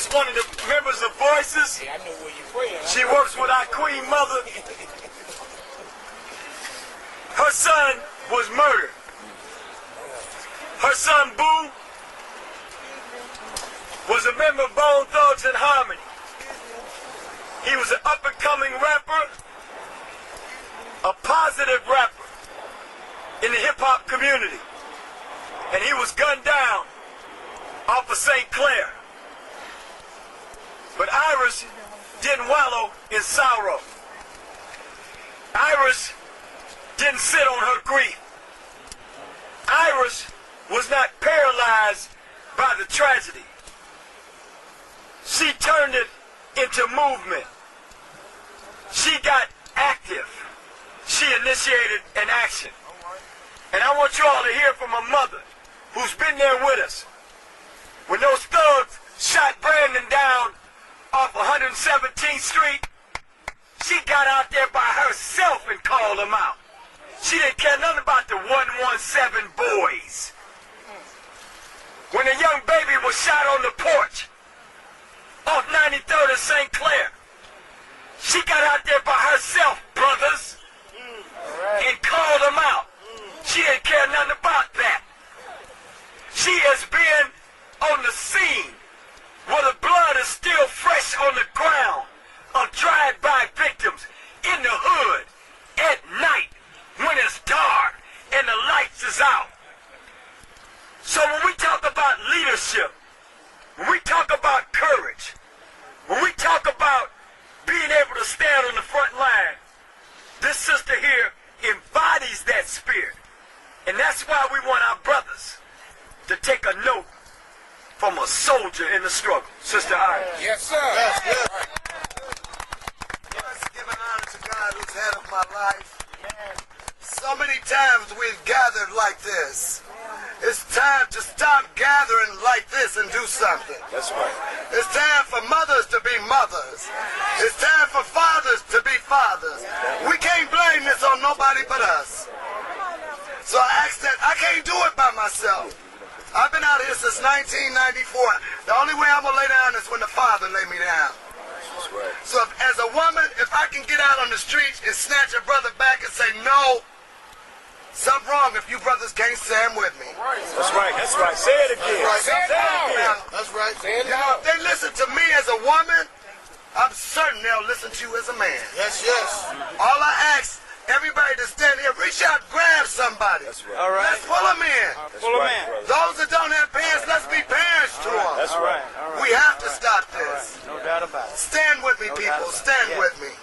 is one of the members of Voices. Hey, I know where you're from. She works with our Queen Mother. Her son was murdered. Her son, Boo, was a member of Bone Thugs and Harmony. He was an up-and-coming rapper, a positive rapper in the hip-hop community. And he was gunned down off of St. Clair. But Iris didn't wallow in sorrow. Iris didn't sit on her grief. Iris was not paralyzed by the tragedy. She turned it into movement. She got active. She initiated an action. And I want you all to hear from a mother who's been there with us. When those thugs shot Brandon down off 117th Street, she got out there by herself and called them out. She didn't care nothing about the 117 boys. When a young baby was shot on the porch off 93rd and St. Clair, she got out there by herself, brothers, and called them out. She didn't care nothing about that. She has been on the scene where the blood is still fresh on the ground of drive-by victims in the hood at night when it's dark and the lights is out. So when we talk about leadership, when we talk about courage, when we talk about being able to stand on the front line, this sister here embodies that spirit. And that's why we want our brothers to take a note from a soldier in the struggle. Sister Iris. Yes, sir. Yes, yes. Let's give an honor to God who's head of my life. So many times we've gathered like this. It's time to stop gathering like this and do something. That's right. It's time for mothers to be mothers. It's time for fathers to be fathers. We can't blame this on nobody but us. So I asked that, I can't do it by myself. I've been out here since 1994. The only way I'm going to lay down is when the Father lay me down. That's right. So as a woman, if I can get out on the streets and snatch a brother back and say, no, something wrong if you brothers can't stand with me. That's right. That's right. Say it again. Say it now. That's right. Say it now. If they listen to me as a woman, I'm certain they'll listen to you as a man. Yes, yes. All I ask everybody to stand here, reach out, grab somebody. That's right. All right. Let's pull them in. Pull them in. Those that don't have parents, let's be parents to them. That's right. We have to stop this. No doubt about it. Stand with me, people. Stand with me.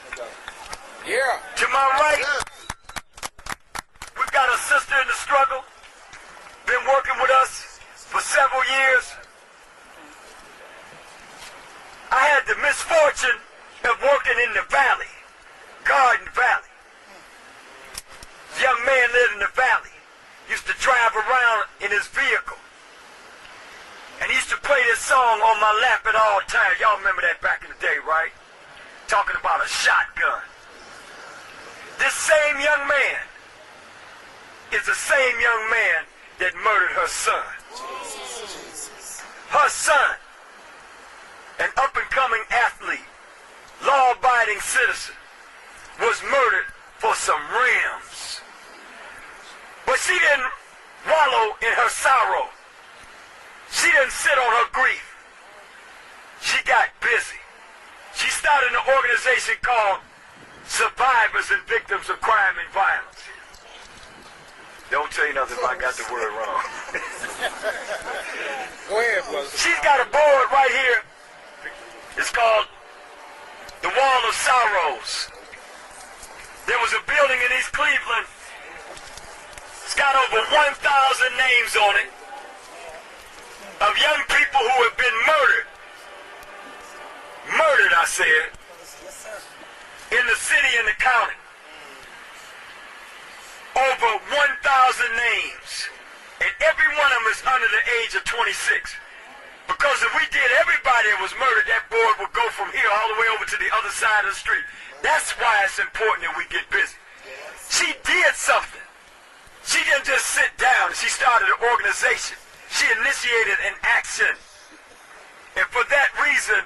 Yeah. To my right, we've got a sister in the struggle, been working with us for several years. I had the misfortune of working in the valley, Garden Valley. Young man lived in the valley, used to drive around in his vehicle. And he used to play this song on my lap at all times. Y'all remember that back in the day, right? Talking about a shotgun. This same young man is the same young man that murdered her son. Her son, an up-and-coming athlete, law-abiding citizen, was murdered for some rims. But she didn't wallow in her sorrow. She didn't sit on her grief. She got busy. She started an organization called Survivors and Victims of Crime and Violence. Don't tell you nothing if I got the word wrong. Go ahead, brother. She's got a board right here. It's called the Wall of Sorrows. There was a building in East Cleveland. It's got over 1,000 names on it of young people who have been murdered. Murdered, I said, in the city and the county. Over 1,000 names. And every one of them is under the age of 26. Because if we did everybody that was murdered, that board would go from here all the way over to the other side of the street. That's why it's important that we get busy. She did something. She didn't just sit down. She started an organization. She initiated an action. And for that reason,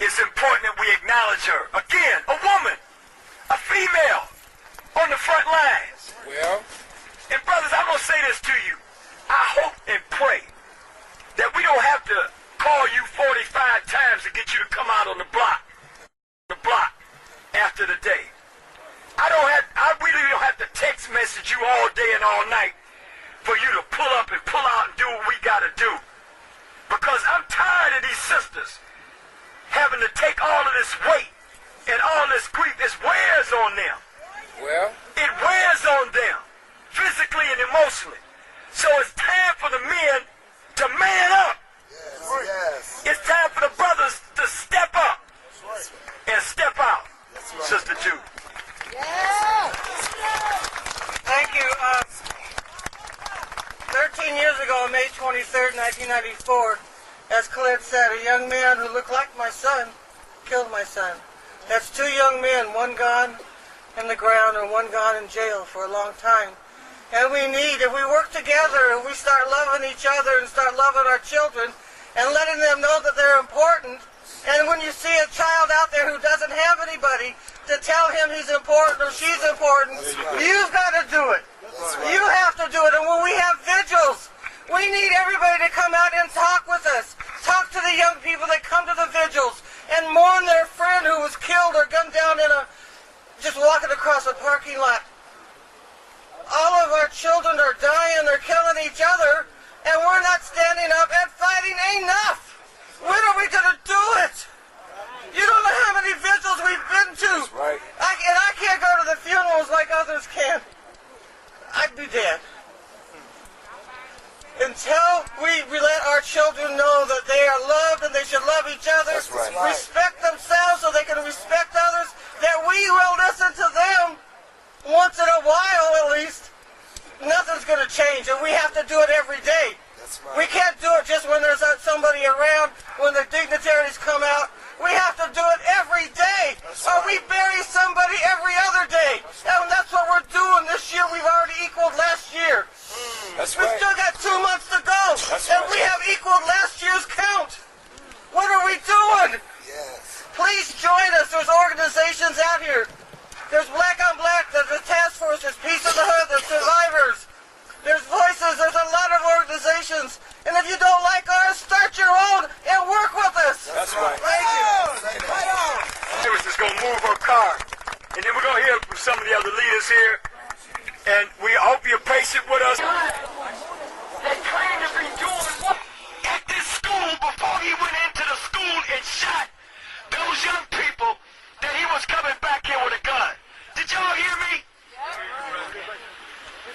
it's important that we acknowledge her. Again, a woman, a female on the front lines. Well, And brothers, I'm going to say this to you. I hope and pray that we don't have to call you 45 times to get you to come out on the block after the day. I really don't have to text message you all day and all night for you to pull up and pull out and do what we got to do. Because I'm tired of these sisters having to take all of this weight and all this grief. It wears on them. well, It wears on them, physically and emotionally. So it's time for the men to man up. Yes. It's time for the brothers to step up and step out. Sister Jude. Thank you. 13 years ago, on May 23rd, 1994, as Khalid said, a young man who looked like my son killed my son. That's two young men, one gone in the ground and one gone in jail for a long time. And we need, if we work together, if we start loving each other and start loving our children and letting them know that they're important, and when you see a child out there who doesn't have anybody to tell him he's important or she's important, you've got to do it. You have to do it. And when we have vigils, we need everybody to come out and talk with us. Talk to the young people that come to the vigils and mourn their friend who was killed or gunned down just walking across a parking lot. All of our children are dying, they're killing each other, and we're not standing up and fighting enough. When are we going to do it? You don't know how many vigils we've been to. that's right. And I can't go to the funerals like others can. I'd be dead. Until we let our children know that they are loved and they should love each other, That's right. respect themselves so they can respect others, that we will listen to them once in a while at least, nothing's going to change. And we have to do it every day. That's right. We can't do it just when there's somebody around, when the dignitaries come out. We have to do it every day, or we bury somebody every other day. And that's what we're doing this year. We've already equaled last year. That's We right. still got 2 months to go, That's and right. we have equaled last year's count. What are we doing? Yes. Please join us. There's organizations out here. There's Black on Black, there's the Task Force, there's Peace of the Hood, there's Survivors. There's Voices, there's a lot of organizations. And if you don't like ours, start your own and work with us. That's right. Thank you. Phillips is going to move her car. And then we're going to hear from some of the other leaders here. And we hope you're patient with us. They claim to be doing what? At this school, before he went into the school and shot those young people, that he was coming back here with a gun. Did y'all hear me?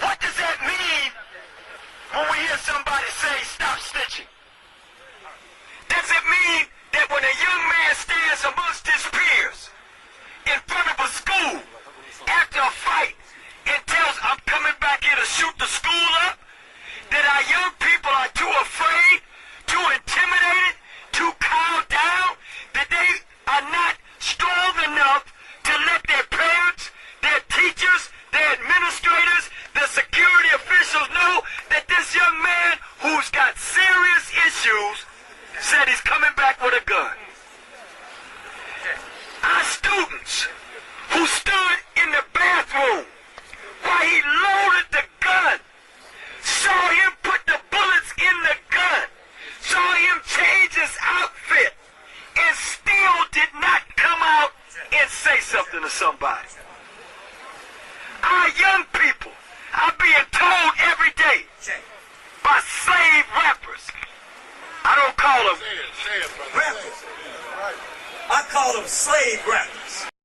What does that mean when we hear somebody say, stop snitching? Does it mean that when a young man stands amongst his peers in front of a school after a fight and tells, I'm coming back here to shoot the school up, that our young people are too afraid, too intimidated, too cowed down, that they are not strong enough to let their parents, their teachers, their administrators, the security officials know that this young man who's got serious issues said he's coming back with a gun. Our students who stood in the bathroom while he loaded the gun, saw him put the bullets in the gun, saw him change his outfit, and still did not come out and say something to somebody. Our young people are being told every day by slave rappers. I don't call them rappers. I call them slave rappers.